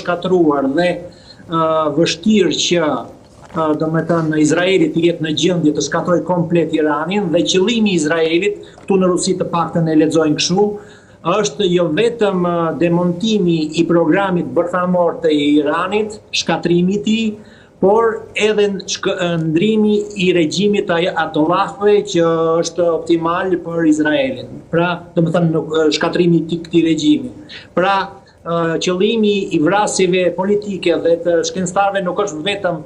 shkatruar dhe vështirë që do me thënë Izraelit jetë në gjendje të shkatroj komplet Iranin dhe qëllimi i Izraelit, këtu në Rusi të paktën e lexojnë kështu, është jo vetëm demontimi i programit bërthamor të Iranit, shkatrimi i tij, por edhe ndrimi i regjimit të Ayatollahëve që është optimal për Izraelin. Pra, do me thënë shkatrimi i këtij regjimi. Pra, qëllimi i vrasjeve politike dhe të shkencëtarëve nuk është vetëm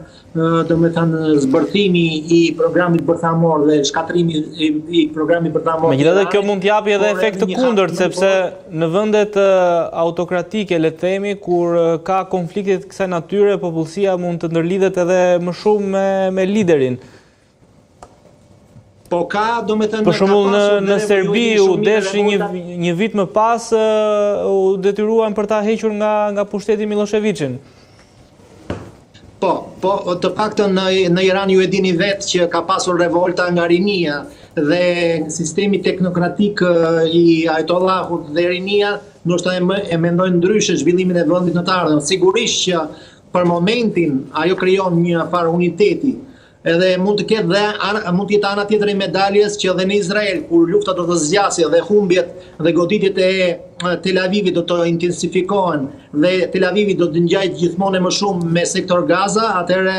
do me thënë zbërthimi i programit bërthamor dhe shkatrimi i programit bërthamor. Megjithatë kjo mund t'japi edhe efekt të kundërt, sepse në vendet autokratike, le të themi, kur ka konflikte të kësaj natyre, popullsia mund të ndërlidhet edhe më shumë me liderin. Po ka, do me thënë, për shembull në Serbi u deshi një vit më pas u detyruan për ta hequr nga pushteti Miloševićin. Po, të paktën në Iran ju e dini vetë që ka pasur revolta nga rinia dhe sistemi teknokratik i Ayatollahut dhe rinia ndoshta e mendojnë ndryshe zhvillimin e vendit në të ardhmen. Sigurisht që për momentin ajo krijon një farë uniteti. Edhe mund të jetë ana tjetër e medaljes që edhe në Izrael, kur lufta do të zgjasë dhe humbjet dhe goditjet e Tel Avivit do të intensifikohen dhe Tel Avivi do të ngjajë gjithmonë më shumë me sektor Gaza, atëherë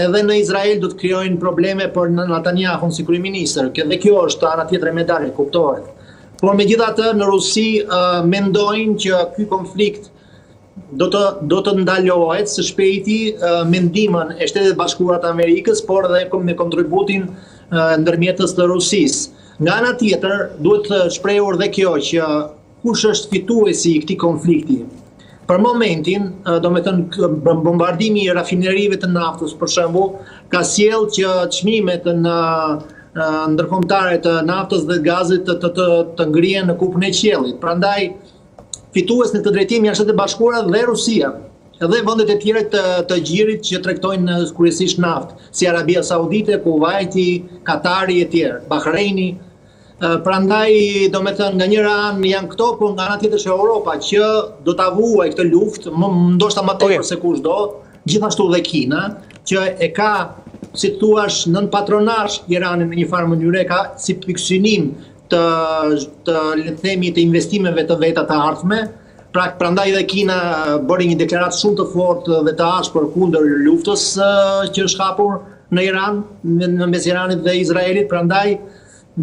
edhe në Izrael do të krijojnë probleme për Netanyahu si kryeministër. Dhe kjo është ana tjetër e medaljes, kuptohet. Por megjithatë në Rusi mendojnë që ky konflikt do të ndalohet së shpejti me ndihmën e Shtetit Bashkuar të Amerikës, por edhe me kontributin ndërmjetës të Rusisë. Nga ana tjetër, duhet të shprehur dhe kjo që kush është fituesi i këtij konflikti. Për momentin, do me thënë, bombardimi i rafinerive të naftës, për shembull, ka sjellë që çmimet ndërkombëtare të naftës dhe gazit të ngrihen në kupën e qiellit. Prandaj fitues në këtë drejtim janë Shtetet Bashkuara dhe Rusia, edhe vendet e tjera të gjirit që tregtojnë kryesisht naftë, si Arabia Saudite, Kuvaiti, Katari e tjerë, Bahreini. Prandaj, do me thënë, nga njëra anë janë këto, por nga ana tjetër është Europa që do ta vuajë këtë luftë, ndoshta më tepër se kushdo, gjithashtu dhe Kina, që e ka, si thuaç, nën patronazh Iranin në një farë mënyrë, ka si pikësynim të le të themi të investimeve të veta të ardhme. Prandaj dhe Kina bëri një deklaratë shumë të fortë dhe të ashpër kundër luftës që është hapur në Iran, në mes Iranit dhe Izraelit. Prandaj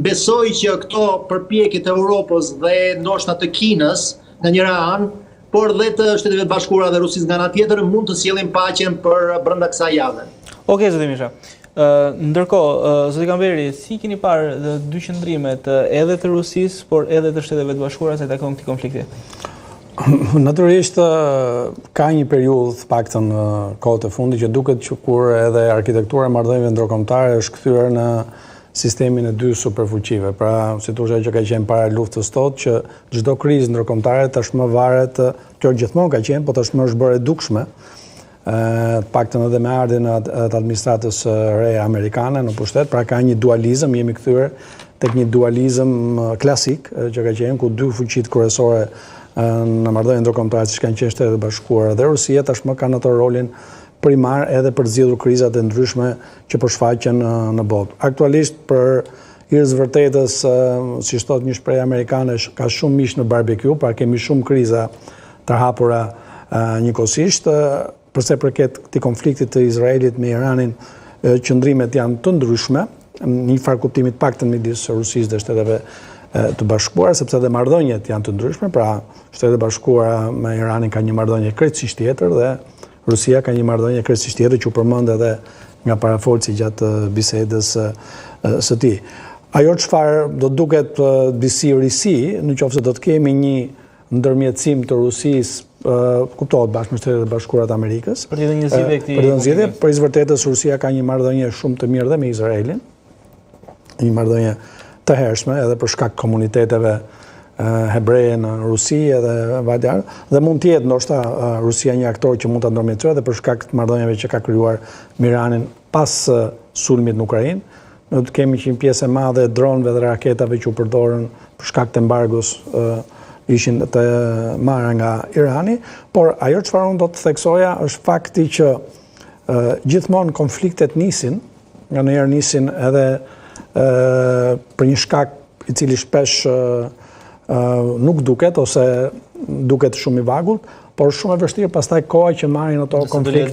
besoj që këto përpjekjet e Europës dhe ndoshta të Kinës nga njëra anë, por dhe të Shteteve Bashkuara dhe Rusisë nga ana tjetër mund të sjellin paqen për brenda kësaj jave. Okej, zoti Misha. Ndërkohë, zoti Kamberi, si keni parë dy qëndrimet edhe të Rusisë, por edhe të Shteteve të Bashkuara se takon këtij konflikti? Natyrisht ka një periudhë paktën në kohët e fundit që duket që kur edhe arkitektura e marrëdhënieve ndërkombëtare është kthyer në sistemin e dy superfuqive. Pra, si thua që ka qenë para luftës totë që çdo krizë ndërkombëtare tashmë varet, kjo gjithmonë ka qenë, por tashmë është bërë e dukshme. Paktën edhe me ardhin e administratës re amerikane në pushtet, pra ka një dualizëm, jemi kthyer tek një dualizëm klasik që ka qenë ku dy fuqitë kryesore në marrëdhënie ndërkombëtare siç kanë qenë Shtetet Bashkuara dhe Rusia tashmë kanë atë rolin primar edhe për zgjidhur krizat e ndryshme që po shfaqen në botë. Aktualisht për hirës vërtetës, siç thot një shprehje amerikane, ka shumë mish në barbecue, pra kemi shumë kriza të hapura njëkohësisht. Përse përket këtij konfliktit të Izraelit me Iranin, qëndrimet janë të ndryshme, në një farë kuptimi të paktën midis Rusisë dhe Shteteve të Bashkuara, sepse edhe marrëdhëniet janë të ndryshme, pra Shtetet e Bashkuara me Iranin ka një marrëdhënie krejtësisht tjetër dhe Rusia ka një marrëdhënie krejtësisht tjetër që u përmend edhe nga parafolci gjatë bisedës së tij. Ajo çfarë do duket disi risi, nëse do të kemi një ndërmjetësim të Rusisë, kuptohet bashkë me Shtetet e Bashkuara të Amerikës. Për të një zgjidhje këtij. Për vërtetës Rusia ka një marrëdhënie shumë të mirë dhe me Izraelin. Një marrëdhënie të hershme edhe për shkak komuniteteve hebreje në Rusi edhe vadjar, dhe mund të jetë ndoshta Rusia një aktor që mund ta ndërmjetësojë edhe për shkak të marrëdhënieve që ka krijuar me Iranin pas sulmit në Ukrainë. Ne do të kemi një pjesë e madhe e dronëve dhe raketave që u përdorën për shkak të embargos ishin të marra nga Irani, por ajo çfarë unë do të theksoja është fakti që gjithmonë konfliktet nisin, nga njëherë nisin edhe për një shkak i cili shpesh nuk duket ose duket shumë i vagullt, por shumë e vështirë pastaj koha që marrin ato konflikte